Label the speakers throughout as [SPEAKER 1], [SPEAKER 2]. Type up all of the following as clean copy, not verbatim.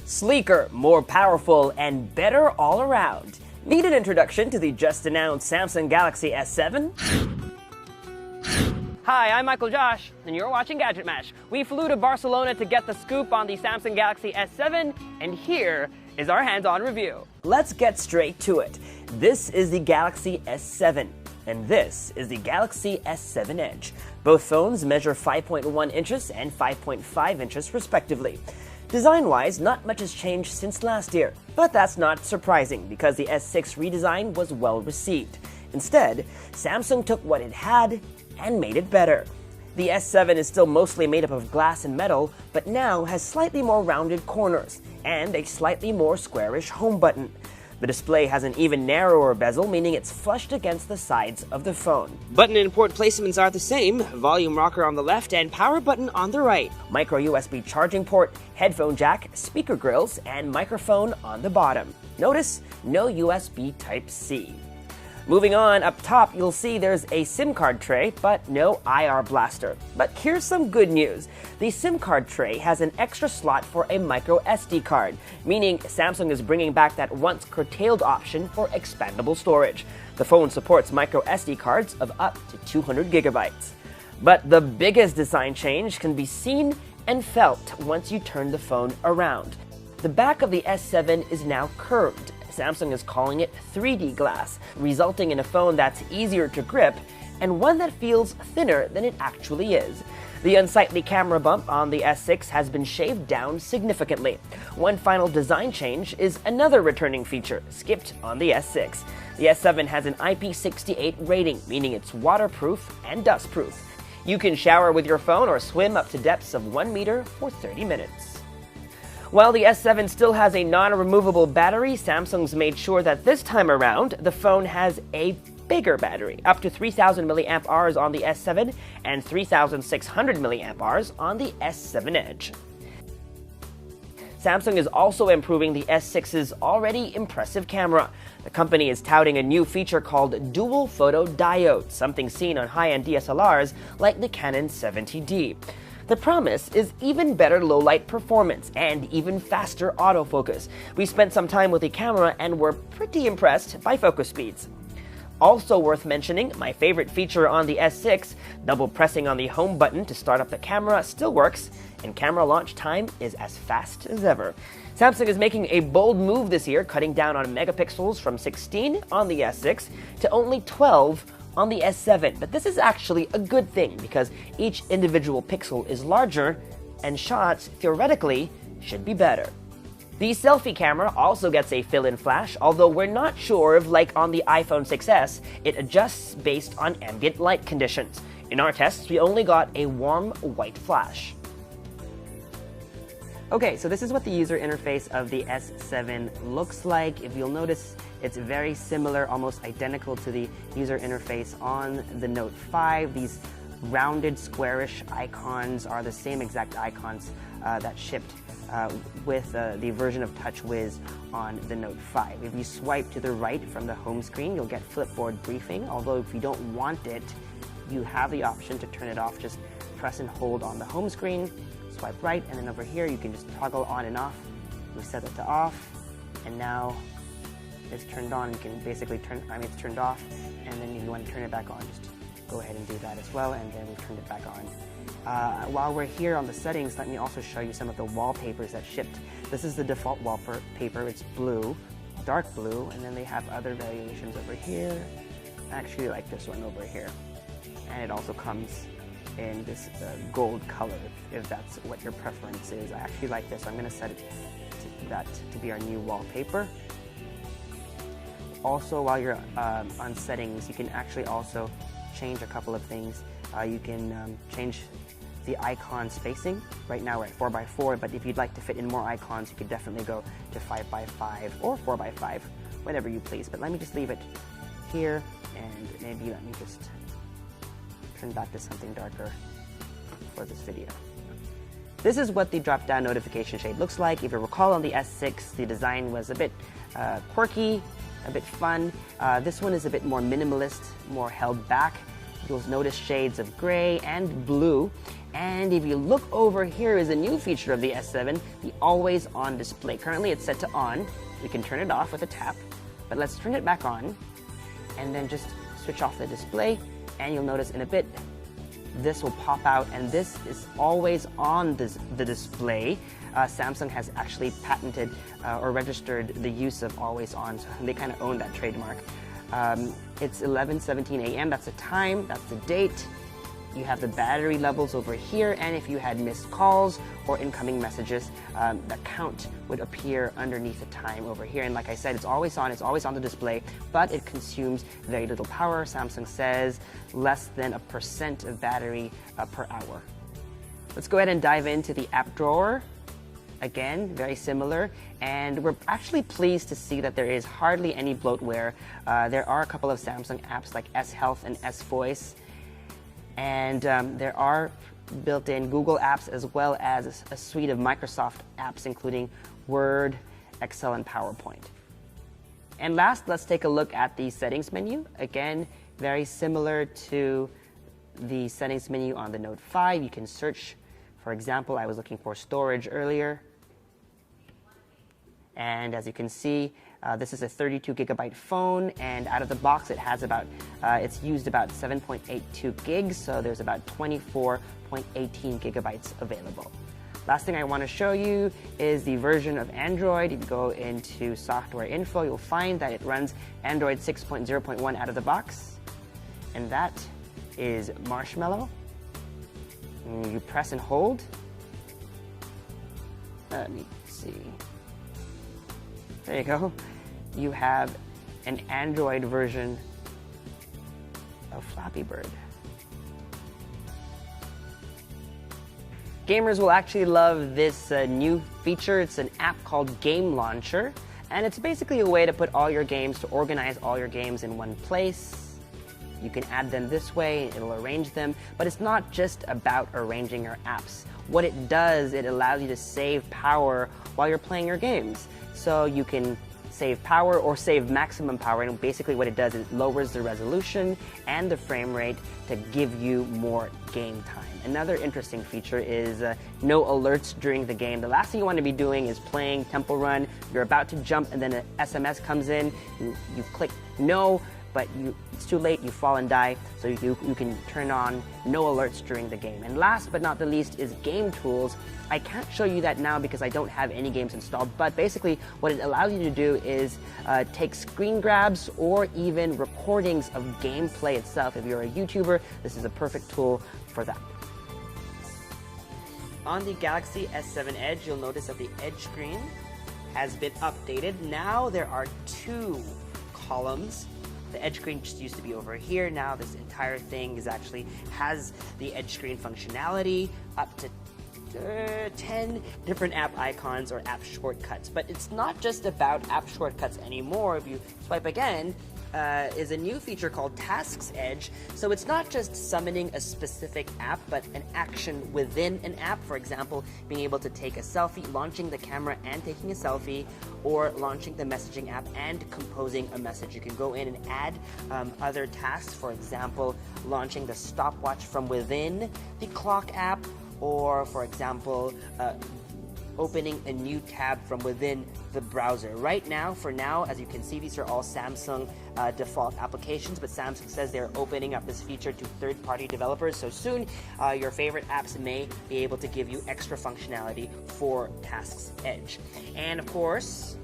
[SPEAKER 1] Sleeker, more powerful, and better all around. Need an introduction to the just-announced Samsung Galaxy S7? Hi, I'm Michael Josh, and you're watching Gadget Mash. We flew to Barcelona to get the scoop on the Samsung Galaxy S7, and here is our hands-on review. Let's get straight to it. This is the Galaxy S7, and this is the Galaxy S7 Edge. Both phones measure 5.1 inches and 5.5 inches respectively. Design-wise, not much has changed since last year, but that's not surprising because the S6 redesign was well received. Instead, Samsung took what it had and made it better. The S7 is still mostly made up of glass and metal, but now has slightly more rounded corners and a slightly more squarish home button. The display has an even narrower bezel, meaning it's flushed against the sides of the phone. Button and port placements are the same, volume rocker on the left and power button on the right. Micro USB charging port, headphone jack, speaker grills, and microphone on the bottom. Notice, no USB Type-C. Moving on, up top you'll see there's a SIM card tray, but no IR blaster. But here's some good news. The SIM card tray has an extra slot for a micro SD card, meaning Samsung is bringing back that once curtailed option for expandable storage. The phone supports micro SD cards of up to 200 gigabytes. But the biggest design change can be seen and felt once you turn the phone around. The back of the S7 is now curved. Samsung is calling it 3D glass, resulting in a phone that's easier to grip and one that feels thinner than it actually is. The unsightly camera bump on the S6 has been shaved down significantly. One final design change is another returning feature, skipped on the S6. The S7 has an IP68 rating, meaning it's waterproof and dustproof. You can shower with your phone or swim up to depths of 1 meter for 30 minutes. While the S7 still has a non-removable battery, Samsung's made sure that this time around, the phone has a bigger battery, up to 3,000 mAh on the S7 and 3,600 mAh on the S7 Edge. Samsung is also improving the S6's already impressive camera. The company is touting a new feature called Dual Photo Diode, something seen on high-end DSLRs like the Canon 70D. The promise is even better low-light performance and even faster autofocus. We spent some time with the camera and were pretty impressed by focus speeds. Also worth mentioning, my favorite feature on the S6, double pressing on the home button to start up the camera still works, and camera launch time is as fast as ever. Samsung is making a bold move this year, cutting down on megapixels from 16 on the S6 to only 12 on the S7, but this is actually a good thing because each individual pixel is larger and shots, theoretically, should be better. The selfie camera also gets a fill-in flash, although we're not sure if, like on the iPhone 6s, it adjusts based on ambient light conditions. In our tests, we only got a warm white flash. Okay, so this is what the user interface of the S7 looks like. If you'll notice, it's very similar, almost identical to the user interface on the Note 5. These rounded, squarish icons are the same exact icons that shipped with the version of TouchWiz on the Note 5. If you swipe to the right from the home screen, you'll get Flipboard Briefing, although if you don't want it, you have the option to turn it off. Just press and hold on the home screen, swipe right, and then over here you can just toggle on and off. We set it to off, and now it's turned on. You can basically it's turned off, and then if you want to turn it back on, just go ahead and do that as well, and then we've turned it back on. While we're here on the settings, let me also show you some of the wallpapers that shipped. This is the default wallpaper. It's blue, dark blue, and then they have other variations over here. I actually like this one over here, and it also comes in this gold color, if that's what your preference is. I actually like this, so I'm going to set it to be our new wallpaper. Also, while you're on settings, you can actually also change a couple of things. You can change the icon spacing. Right now we're at 4x4, but if you'd like to fit in more icons, you could definitely go to 5x5 or 4x5, whatever you please. But let me just leave it here, and maybe let me just turn back to something darker for this video. This is what the drop-down notification shade looks like. If you recall, on the S6, the design was a bit quirky, a bit fun. This one is a bit more minimalist, more held back. You'll notice shades of gray and blue, And if you look over here is a new feature of the S7, the always on display. Currently it's set to on. We can turn it off with a tap, but let's turn it back on and then just switch off the display, and you'll notice in a bit this will pop out, and this is always on the display. Samsung has actually patented or registered the use of always on, so they kind of own that trademark. It's 11:17 a.m. That's the time, that's the date. You have the battery levels over here, and if you had missed calls or incoming messages, the count would appear underneath the time over here. And like I said, it's always on the display, but it consumes very little power. Samsung says less than 1% of battery per hour. Let's go ahead and dive into the app drawer. Again, very similar, and we're actually pleased to see that there is hardly any bloatware. There are a couple of Samsung apps like S Health and S Voice, and there are built-in Google apps as well as a suite of Microsoft apps, including Word, Excel, and PowerPoint. And last, let's take a look at the settings menu. Again, very similar to the settings menu on the Note 5. You can search. For example, I was looking for storage earlier. And as you can see, this is a 32 gigabyte phone, and out of the box it has it's used about 7.82 gigs, so there's about 24.18 gigabytes available. Last thing I want to show you is the version of Android. If you go into software info, you'll find that it runs Android 6.0.1 out of the box, and that is Marshmallow. And you press and hold. Let me see. There you go. You have an Android version of Flappy Bird. Gamers will actually love this new feature. It's an app called Game Launcher, and it's basically a way to put all your games, to organize all your games in one place. You can add them this way, it'll arrange them, but it's not just about arranging your apps. What it does, it allows you to save power while you're playing your games. So you can save power or save maximum power, and basically what it does is it lowers the resolution and the frame rate to give you more game time. Another interesting feature is no alerts during the game. The last thing you want to be doing is playing Temple Run, you're about to jump and then an SMS comes in, you click no, but it's too late, you fall and die, so you can turn on no alerts during the game. And last but not the least is game tools. I can't show you that now because I don't have any games installed, but basically what it allows you to do is take screen grabs or even recordings of gameplay itself. If you're a YouTuber, this is a perfect tool for that. On the Galaxy S7 Edge, you'll notice that the Edge screen has been updated. Now there are 2 columns. The Edge screen just used to be over here. Now this entire thing has the Edge screen functionality, up to 10 different app icons or app shortcuts. But it's not just about app shortcuts anymore. If you swipe again, is a new feature called Tasks Edge. So it's not just summoning a specific app, but an action within an app. For example, being able to take a selfie, launching the camera and taking a selfie, or launching the messaging app and composing a message. You can go in and add other tasks. For example, launching the stopwatch from within the clock app, or for example, opening a new tab from within the browser. Right now, for now, as you can see, these are all Samsung default applications, but Samsung says they're opening up this feature to third-party developers, so soon your favorite apps may be able to give you extra functionality for Tasks Edge. And of course,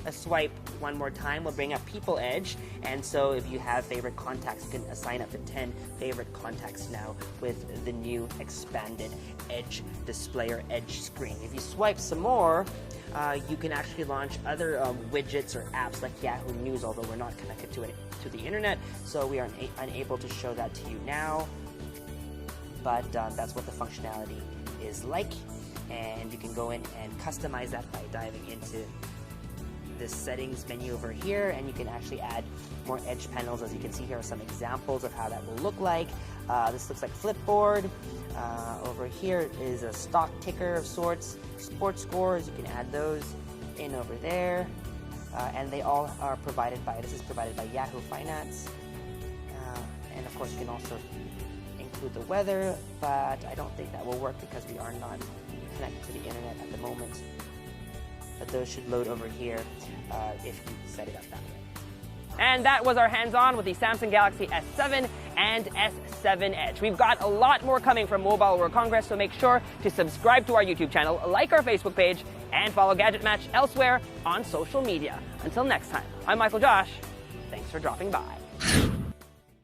[SPEAKER 1] a swipe one more time will bring up People Edge, and so if you have favorite contacts, you can assign up to 10 favorite contacts now with the new expanded Edge display or Edge screen. If you swipe some more, you can actually launch other widgets or apps like Yahoo News, although we're not connected to the internet, so we are unable to show that to you now, but that's what the functionality is like, and you can go in and customize that by diving into this settings menu over here, and you can actually add more Edge panels. As you can see, here are some examples of how that will look like. This looks like Flipboard. Over here is a stock ticker of sorts, sports scores. You can add those in over there, and they all are provided by, this is provided by Yahoo Finance, and of course you can also include the weather, but I don't think that will work because we are not connected to the internet at the moment. But those should load over here if you set it up that way. And that was our hands-on with the Samsung Galaxy S7 and S7 Edge. We've got a lot more coming from Mobile World Congress, so make sure to subscribe to our YouTube channel, like our Facebook page, and follow Gadget Match elsewhere on social media. Until next time, I'm Michael Josh. Thanks for dropping by.